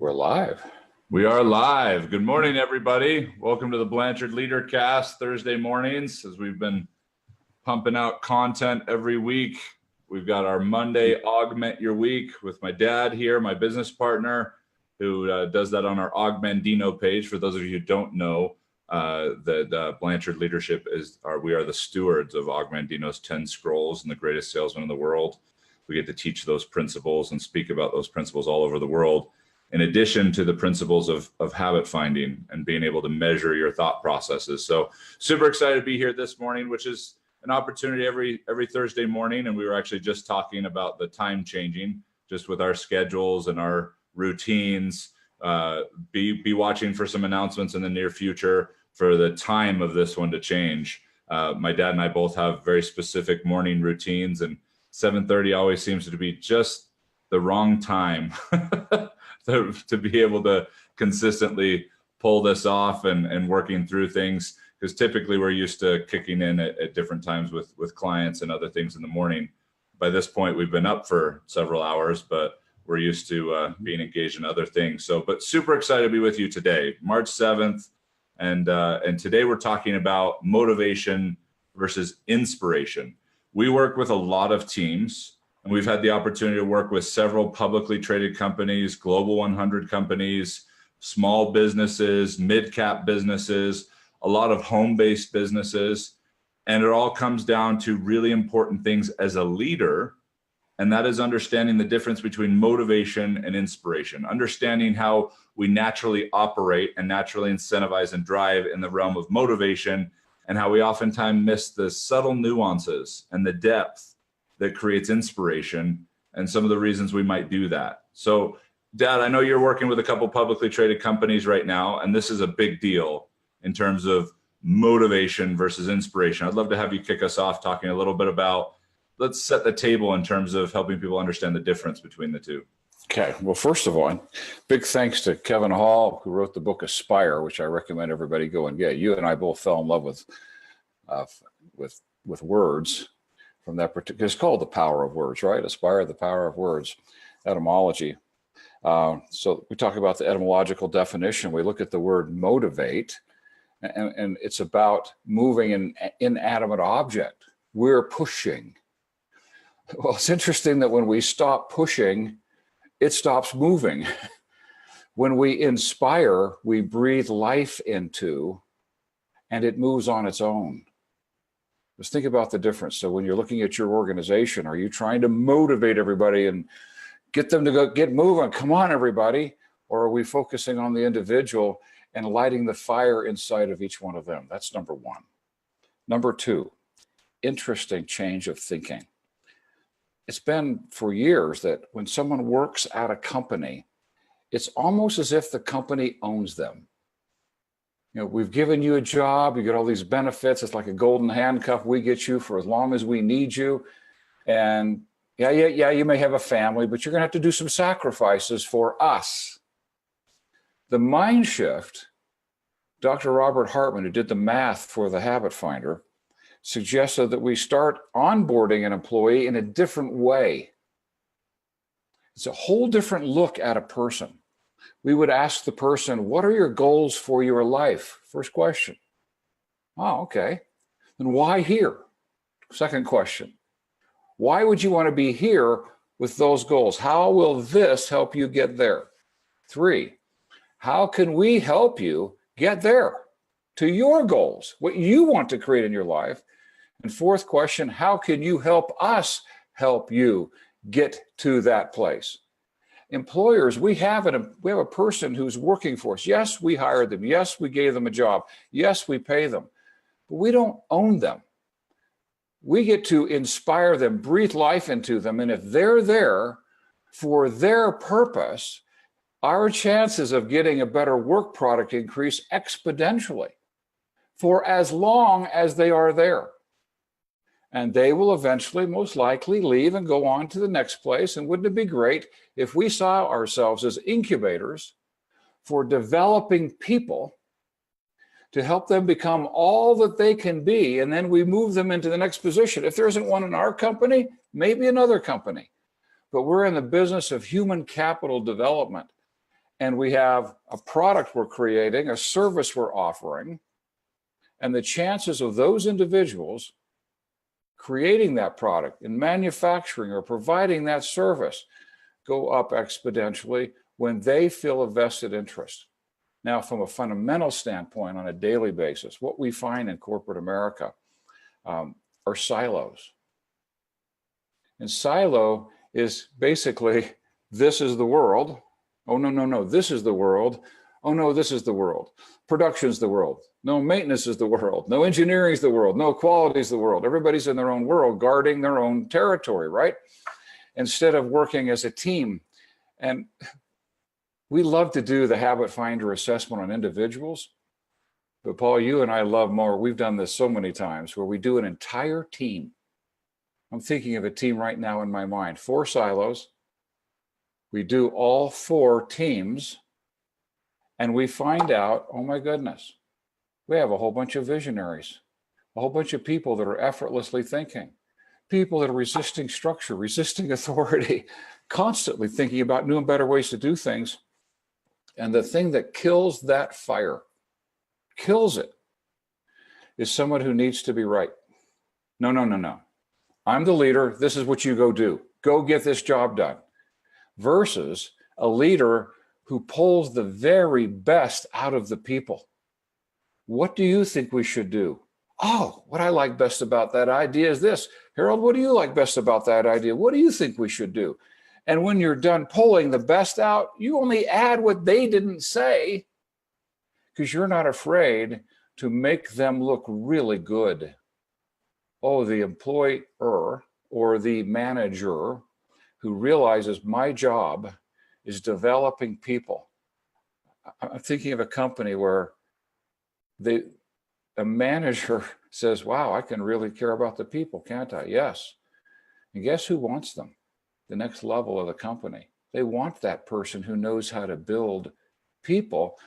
We're live. We are live. Good morning, everybody. Welcome to the Blanchard Leadercast Thursday mornings. As we've been pumping out content every week, we've got our Monday Augment Your Week with my dad here, my business partner, who does that on our Mandino page. For those of you who don't know, that Blanchard Leadership we are the stewards of Mandino's 10 scrolls and the greatest salesman in the world. We get to teach those principles and speak about those principles all over the world, in addition to the principles of habit finding and being able to measure your thought processes. So super excited to be here this morning, which is an opportunity every Thursday morning. And we were actually just talking about the time changing, just with our schedules and our routines. Be watching for some announcements in the near future for the time of this one to change. My dad and I both have very specific morning routines, and 7:30 always seems to be just the wrong time to be able to consistently pull this off and working through things, because typically we're used to kicking in at different times with clients and other things in the morning. By this point, we've been up for several hours, but we're used to being engaged in other things. But super excited to be with you today, March 7th. And today we're talking about motivation versus inspiration. We work with a lot of teams, and we've had the opportunity to work with several publicly traded companies, Global 100 companies, small businesses, mid-cap businesses, a lot of home-based businesses. And it all comes down to really important things as a leader, and that is understanding the difference between motivation and inspiration, understanding how we naturally operate and naturally incentivize and drive in the realm of motivation, and how we oftentimes miss the subtle nuances and the depth that creates inspiration, and some of the reasons we might do that. So, Dad, I know you're working with a couple publicly traded companies right now, and this is a big deal in terms of motivation versus inspiration. I'd love to have you kick us off talking a little bit about, let's set the table in terms of helping people understand the difference between the two. Okay. Well, first of all, big thanks to Kevin Hall, who wrote the book Aspire, which I recommend everybody go and get. You and I both fell in love with words from that particular. It's called The Power of Words, right? Aspire, the power of words, etymology. So we talk about the etymological definition. We look at the word motivate, and it's about moving an inanimate object. We're pushing. Well, it's interesting that when we stop pushing, it stops moving. When we inspire, we breathe life into, and it moves on its own. Just think about the difference. So when you're looking at your organization, are you trying to motivate everybody and get them to go get moving? Come on, everybody. Or are we focusing on the individual and lighting the fire inside of each one of them? That's number one. Number two, interesting change of thinking. It's been for years that when someone works at a company, it's almost as if the company owns them. You know, we've given you a job, you get all these benefits. It's like a golden handcuff. We get you for as long as we need you. And yeah, you may have a family, but you're going to have to do some sacrifices for us. The mind shift, Dr. Robert Hartman, who did the math for the Habit Finder, suggested that we start onboarding an employee in a different way. It's a whole different look at a person. We would ask the person, what are your goals for your life? First question. Oh, okay. Then why here? Second question. Why would you want to be here with those goals? How will this help you get there? 3, how can we help you get there to your goals, what you want to create in your life? And 4th question, how can you help us help you get to that place? Employers, we have a person who's working for us. Yes, we hired them. Yes, we gave them a job. Yes, we pay them. But we don't own them. We get to inspire them, breathe life into them. And if they're there for their purpose, our chances of getting a better work product increase exponentially for as long as they are there. And they will eventually, most likely, leave and go on to the next place. And wouldn't it be great if we saw ourselves as incubators for developing people to help them become all that they can be, and then we move them into the next position? If there isn't one in our company, maybe another company. But we're in the business of human capital development. and we have a product we're creating, a service we're offering, and the chances of those individuals creating that product and manufacturing or providing that service go up exponentially when they feel a vested interest. Now, from a fundamental standpoint, on a daily basis, what we find in corporate America are silos. And silo is basically, this is the world. Oh, no, no, no, this is the world. Oh, no, this is the world. Production's the world. No, maintenance is the world. No, engineering is the world. No, quality is the world. Everybody's in their own world, guarding their own territory, right? Instead of working as a team. And we love to do the habit finder assessment on individuals. But Paul, you and I love more. We've done this so many times where we do an entire team. I'm thinking of a team right now in my mind, 4 silos. We do all 4 teams, and we find out, oh my goodness, we have a whole bunch of visionaries, a whole bunch of people that are effortlessly thinking, people that are resisting structure, resisting authority, constantly thinking about new and better ways to do things. And the thing that kills that fire, kills it, is someone who needs to be right. No, no, no, no. I'm the leader. This is what you go do. Go get this job done. Versus a leader who pulls the very best out of the people. What do you think we should do? Oh, what I like best about that idea is this. Harold, what do you like best about that idea? What do you think we should do? And when you're done pulling the best out, you only add what they didn't say because you're not afraid to make them look really good. Oh, the employer or the manager who realizes my job is developing people. I'm thinking of a company where a manager says, wow, I can really care about the people, can't I? Yes. And guess who wants them? The next level of the company. They want that person who knows how to build people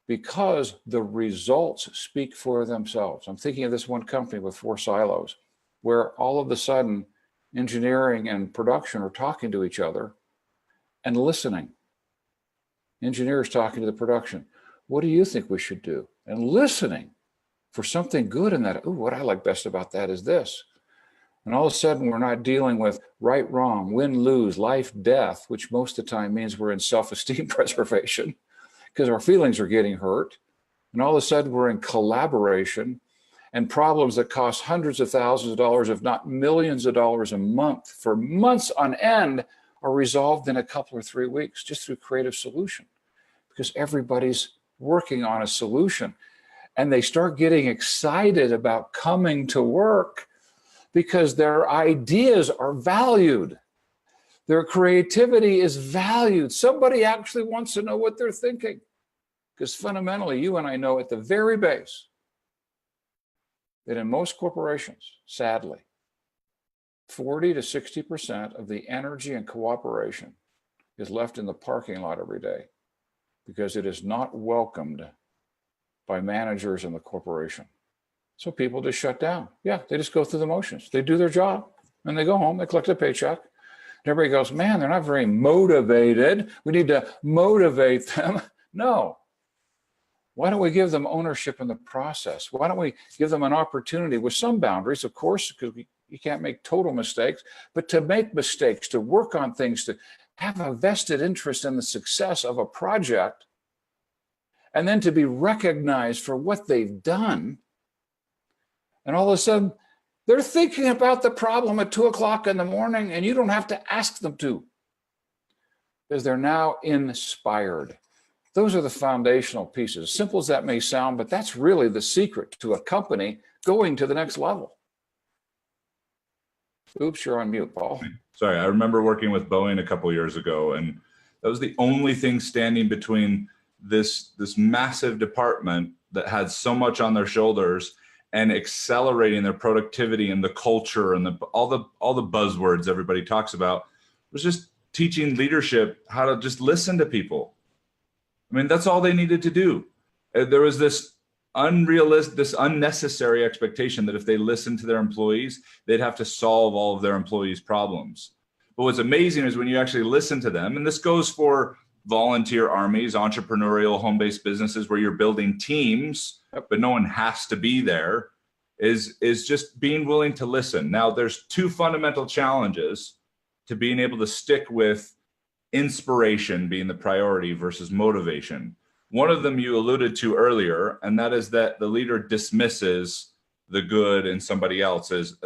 because the results speak for themselves. I'm thinking of this one company with 4 silos where all of a sudden engineering and production are talking to each other and listening. Engineers talking to the production. What do you think we should do? And listening for something good in that. Oh, what I like best about that is this. And all of a sudden, we're not dealing with right, wrong, win, lose, life, death, which most of the time means we're in self-esteem preservation because our feelings are getting hurt. And all of a sudden, we're in collaboration, and problems that cost hundreds of thousands of dollars, if not millions of dollars a month for months on end are resolved in a couple or 3 weeks just through creative solution because everybody's working on a solution. And they start getting excited about coming to work because their ideas are valued. Their creativity is valued. Somebody actually wants to know what they're thinking. Because fundamentally, you and I know at the very base that in most corporations, sadly, 40 to 60% of the energy and cooperation is left in the parking lot every day because it is not welcomed by managers in the corporation. So people just shut down. Yeah, they just go through the motions. They do their job and they go home, they collect a paycheck. And everybody goes, man, they're not very motivated. We need to motivate them. No. Why don't we give them ownership in the process? Why don't we give them an opportunity with some boundaries, of course, because you can't make total mistakes, but to make mistakes, to work on things, to have a vested interest in the success of a project, and then to be recognized for what they've done. And all of a sudden, they're thinking about the problem at 2 o'clock in the morning, and you don't have to ask them to, because they're now inspired. Those are the foundational pieces. Simple as that may sound, but that's really the secret to a company going to the next level. Oops, you're on mute, Paul. Sorry, I remember working with Boeing a couple years ago, and that was the only thing standing between this massive department that had so much on their shoulders and accelerating their productivity and the culture and all the buzzwords everybody talks about, was just teaching leadership how to just listen to people. I mean, that's all they needed to do. There was this unnecessary expectation that if they listened to their employees, they'd have to solve all of their employees' problems. But what's amazing is when you actually listen to them, and this goes for volunteer armies, entrepreneurial home-based businesses where you're building teams, but no one has to be there, is just being willing to listen. Now, there's two fundamental challenges to being able to stick with inspiration being the priority versus motivation. One of them you alluded to earlier, and that is that the leader dismisses the good in somebody else's.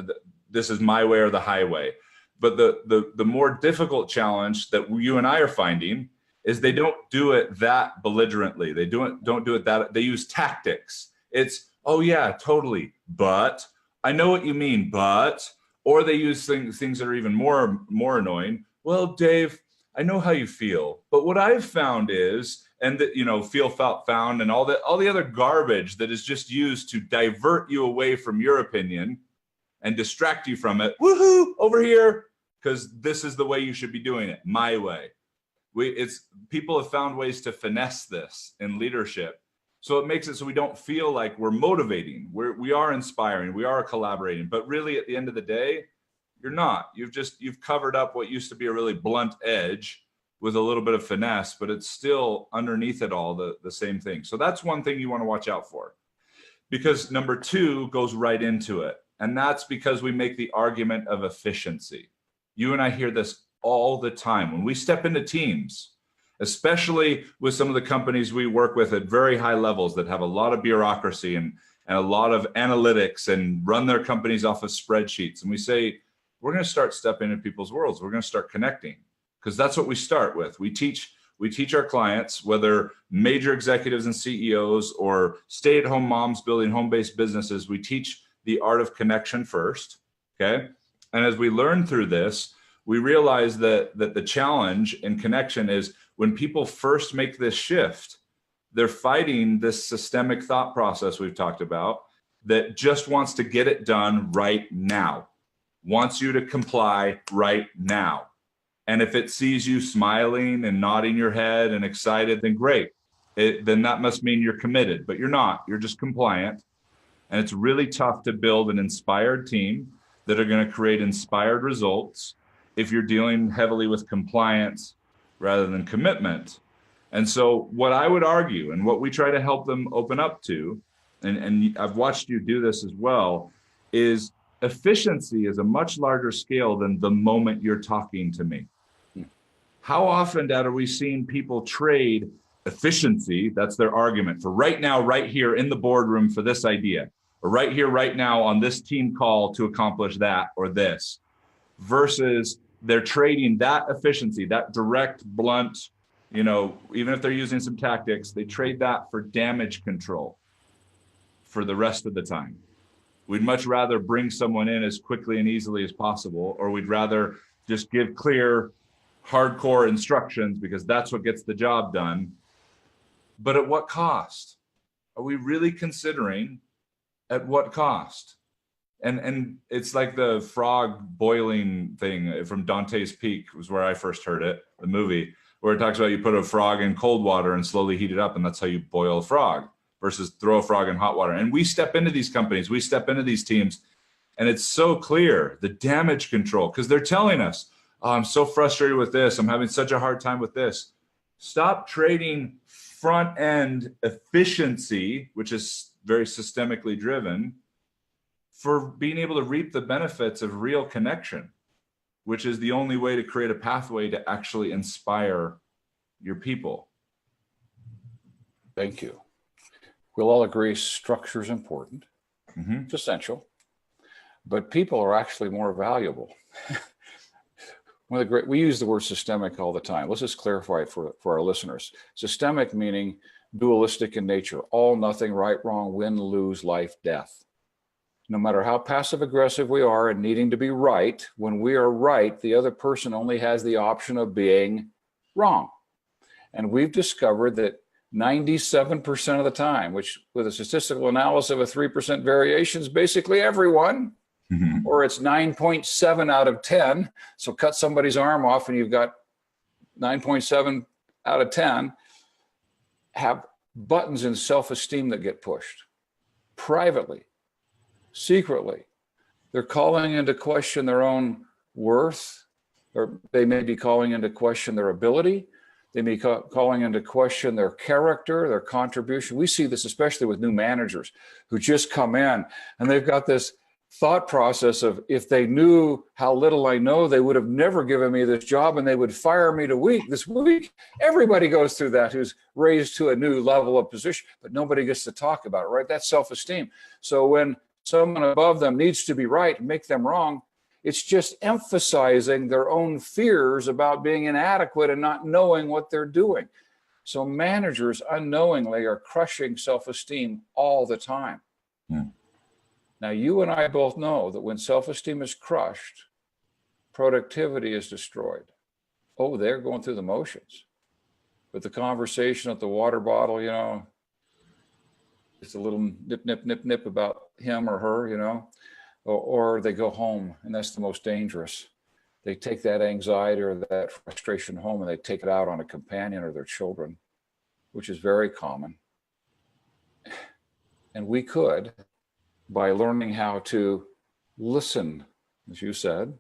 This is my way or the highway. But the more difficult challenge that you and I are finding is they don't do it that belligerently. They don't do it that, they use tactics. It's, oh yeah, totally, but I know what you mean, but, or they use things that are even more annoying. Well, Dave, I know how you feel, but what I've found is, and that, you know, feel, felt, found, and all the other garbage that is just used to divert you away from your opinion and distract you from it. Woohoo, over here, because this is the way you should be doing it, my way. People have found ways to finesse this in leadership. So it makes it so we don't feel like we're motivating. We are inspiring, we are collaborating, but really at the end of the day, you're not. You've covered up what used to be a really blunt edge with a little bit of finesse, but it's still underneath it all the same thing. So that's one thing you want to watch out for, because number two goes right into it. And that's because we make the argument of efficiency. You and I hear this all the time. When we step into teams, especially with some of the companies we work with at very high levels that have a lot of bureaucracy and a lot of analytics and run their companies off of spreadsheets. And we say, we're going to start stepping into people's worlds. We're going to start connecting, because that's what we start with. We teach our clients, whether major executives and CEOs or stay-at-home moms building home-based businesses, we teach the art of connection first, okay? And as we learn through this, we realize that the challenge in connection is when people first make this shift, they're fighting this systemic thought process we've talked about that just wants to get it done right now, wants you to comply right now. And if it sees you smiling and nodding your head and excited, then great. Then that must mean you're committed, but you're not. You're just compliant. And it's really tough to build an inspired team that are going to create inspired results if you're dealing heavily with compliance rather than commitment. And so what I would argue, and what we try to help them open up to, and I've watched you do this as well, is efficiency is a much larger scale than the moment you're talking to me. How often, Dad, are we seeing people trade efficiency, that's their argument, for right now, right here in the boardroom for this idea, or right here, right now on this team call to accomplish that or this, versus they're trading that efficiency, that direct, blunt, you know, even if they're using some tactics, they trade that for damage control for the rest of the time. We'd much rather bring someone in as quickly and easily as possible, or we'd rather just give clear, hardcore instructions because that's what gets the job done. But at what cost? Are we really considering at what cost? And it's like the frog boiling thing from Dante's Peak was where I first heard it, the movie, where it talks about you put a frog in cold water and slowly heat it up, and that's how you boil a frog, versus throw a frog in hot water. And we step into these companies, we step into these teams, and it's so clear, the damage control, because they're telling us, oh, I'm so frustrated with this, I'm having such a hard time with this. Stop trading front end efficiency, which is very systemically driven, for being able to reap the benefits of real connection, which is the only way to create a pathway to actually inspire your people. Thank you. We'll all agree structure is important. Mm-hmm. It's essential, but people are actually more valuable. We use the word systemic all the time. Let's just clarify it for our listeners. Systemic meaning dualistic in nature, all, nothing, right, wrong, win, lose, life, death. No matter how passive aggressive we are and needing to be right, when we are right, the other person only has the option of being wrong. And we've discovered that 97% of the time, which with a statistical analysis of a 3% variation is basically everyone, mm-hmm. or it's 9.7 out of 10. So cut somebody's arm off and you've got 9.7 out of 10 have buttons in self-esteem that get pushed privately, secretly. They're calling into question their own worth, or they may be calling into question their ability. They may be calling into question their character, their contribution. We see this especially with new managers who just come in and they've got this thought process of, if they knew how little I know, they would have never given me this job and they would fire me this week. Everybody goes through that who's raised to a new level of position, but nobody gets to talk about it, right? That's self-esteem. So when someone above them needs to be right and make them wrong, it's just emphasizing their own fears about being inadequate and not knowing what they're doing. So managers unknowingly are crushing self-esteem all the time. Now, you and I both know that when self-esteem is crushed, productivity is destroyed. Oh, they're going through the motions. But the conversation at the water bottle, you know, it's a little nip, nip, nip, nip about him or her, you know, or they go home, and that's the most dangerous. They take that anxiety or that frustration home and they take it out on a companion or their children, which is very common. And we could, by learning how to listen, as you said,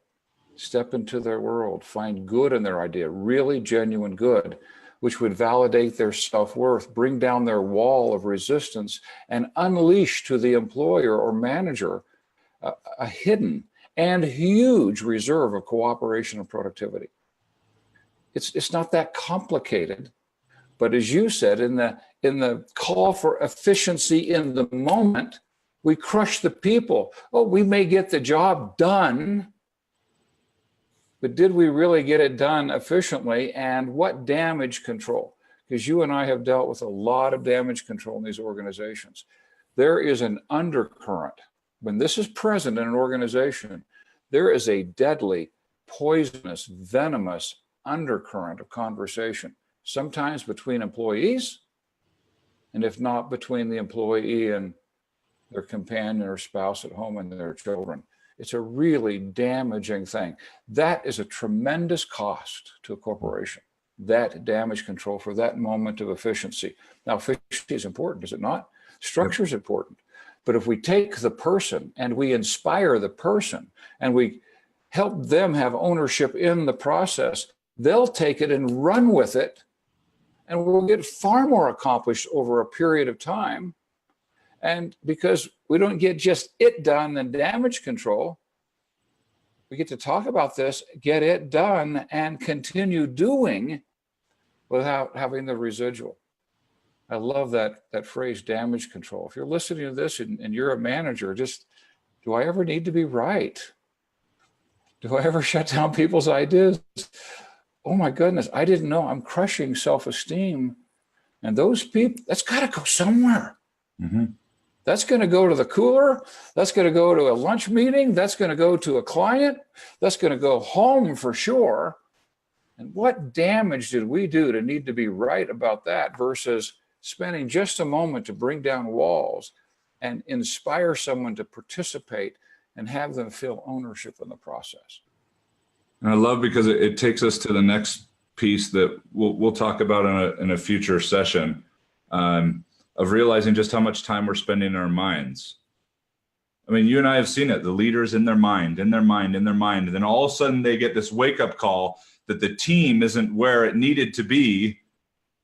step into their world, find good in their idea, really genuine good, which would validate their self-worth, bring down their wall of resistance, and unleash to the employer or manager a hidden and huge reserve of cooperation and productivity. It's not that complicated, but as you said, in the call for efficiency in the moment, we crush the people. Oh, we may get the job done, but did we really get it done efficiently? And what damage control? Because you and I have dealt with a lot of damage control in these organizations. There is an undercurrent. When this is present in an organization, there is a deadly, poisonous, venomous undercurrent of conversation, sometimes between employees, and if not between the employee and their companion or spouse at home and their children. It's a really damaging thing. That is a tremendous cost to a corporation, that damage control for that moment of efficiency. Now, efficiency is important, is it not? Structure is important. But if we take the person and we inspire the person and we help them have ownership in the process, they'll take it and run with it, and we'll get far more accomplished over a period of time. And because we don't get just it done and damage control, we get to talk about this, get it done, and continue doing without having the residual. I love that phrase, damage control. If you're listening to this and you're a manager, just, do I ever need to be right? Do I ever shut down people's ideas? Oh my goodness, I didn't know I'm crushing self-esteem. And those people, that's got to go somewhere. Mm-hmm. That's going to go to the cooler. That's going to go to a lunch meeting. That's going to go to a client. That's going to go home for sure. And what damage did we do to need to be right about that versus spending just a moment to bring down walls and inspire someone to participate and have them feel ownership in the process? And I love, because it takes us to the next piece that we'll talk about in a future session, of realizing just how much time we're spending in our minds. I mean, you and I have seen it, the leaders in their mind, in their mind, in their mind. And then all of a sudden they get this wake-up call that the team isn't where it needed to be.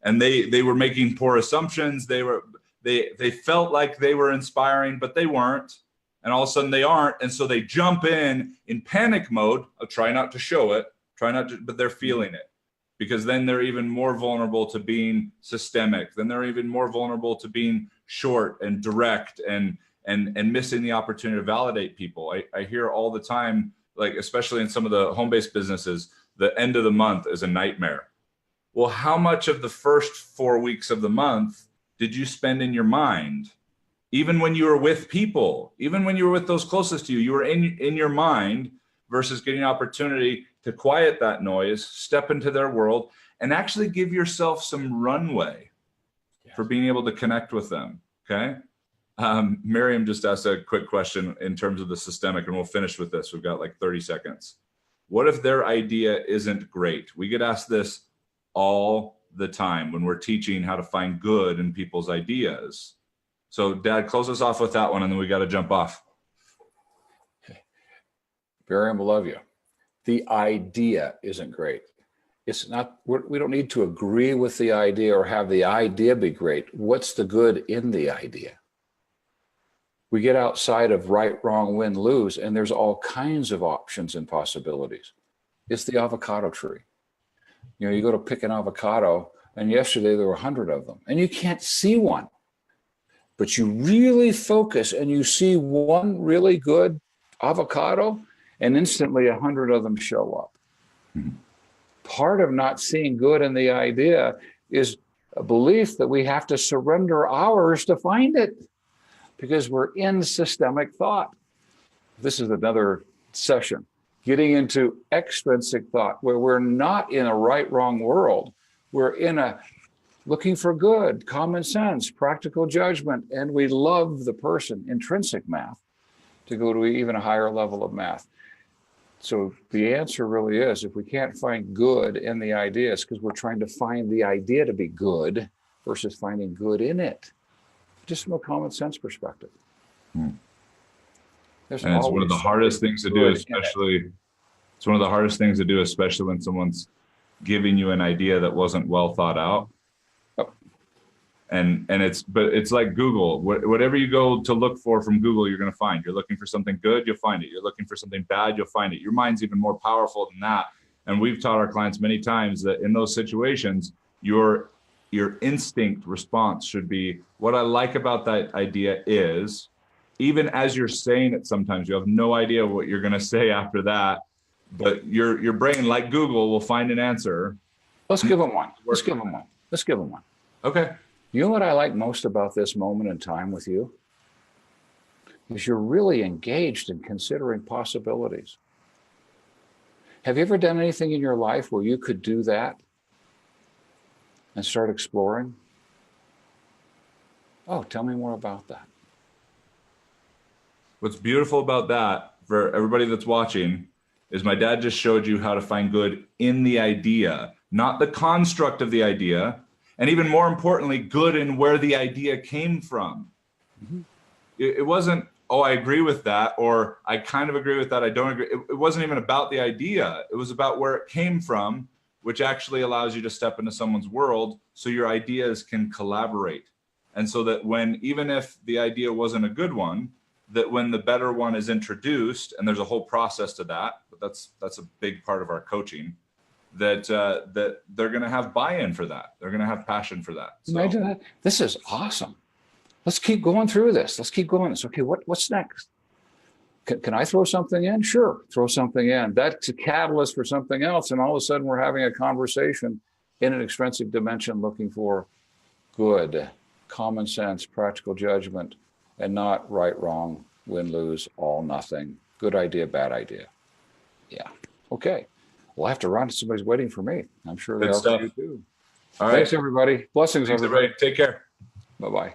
And they were making poor assumptions. They felt like they were inspiring, but they weren't. And all of a sudden they aren't. And so they jump in panic mode of try not to show it, but they're feeling it. Because then they're even more vulnerable to being systemic. Then they're even more vulnerable to being short and direct and missing the opportunity to validate people. I hear all the time, like especially in some of the home-based businesses, the end of the month is a nightmare. Well, how much of the first 4 weeks of the month did you spend in your mind? Even when you were with people, even when you were with those closest to you, you were in your mind versus getting an opportunity to quiet that noise, step into their world, and actually give yourself some runway for being able to connect with them, okay? Miriam just asked a quick question in terms of the systemic, and we'll finish with this. We've got like 30 seconds. What if their idea isn't great? We get asked this all the time when we're teaching how to find good in people's ideas. So Dad, close us off with that one, and then we got to jump off. Miriam, I love you. The idea isn't great. It's not, we don't need to agree with the idea or have the idea be great. What's the good in the idea? We get outside of right, wrong, win, lose, and there's all kinds of options and possibilities. It's the avocado tree. You know, you go to pick an avocado, and yesterday there were 100 of them, and you can't see one. But you really focus and you see one really good avocado, and instantly 100 of them show up. Mm-hmm. Part of not seeing good in the idea is a belief that we have to surrender ours to find it because we're in systemic thought. This is another session, getting into extrinsic thought, where we're not in a right, wrong world. We're in a looking for good, common sense, practical judgment, and we love the person, intrinsic math, to go to even a higher level of math. So the answer really is, if we can't find good in the idea, it's because we're trying to find the idea to be good versus finding good in it, just from a common sense perspective. And it's one of the hardest things to do, especially, it's one of the hardest things to do, especially when someone's giving you an idea that wasn't well thought out. And it's like Google. Whatever you go to look for from Google, you're going to find. You're looking for something good, you'll find it. You're looking for something bad, you'll find it. Your mind's even more powerful than that. And we've taught our clients many times that in those situations, your instinct response should be, what I like about that idea is, even as you're saying it, sometimes you have no idea what you're going to say after that, but your brain, like Google, will find an answer. Let's give them one. Let's give them one. Let's give them one. Okay. You know what I like most about this moment in time with you? Is you're really engaged in considering possibilities. Have you ever done anything in your life where you could do that and start exploring? Oh, tell me more about that. What's beautiful about that, for everybody that's watching, is my dad just showed you how to find good in the idea, not the construct of the idea. And even more importantly, good in where the idea came from. Mm-hmm. It wasn't, oh, I agree with that, or I kind of agree with that, I don't agree. It wasn't even about the idea. It was about where it came from, which actually allows you to step into someone's world so your ideas can collaborate. And so that even if the idea wasn't a good one, that when the better one is introduced, and there's a whole process to that, but that's a big part of our coaching, that they're going to have buy-in for that. They're going to have passion for that. So. Imagine that. This is awesome. Let's keep going through this. Let's keep going. It's okay. What's next? Can I throw something in? Sure. Throw something in. That's a catalyst for something else. And all of a sudden we're having a conversation in an extrinsic dimension, looking for good, common sense, practical judgment, and not right, wrong, win, lose, all, nothing. Good idea, bad idea. Yeah. Okay. Well, I have to run. Somebody's waiting for me. I'm sure they are for you too. All right. Thanks, everybody. Blessings, Thanks, everybody. Take care. Bye-bye.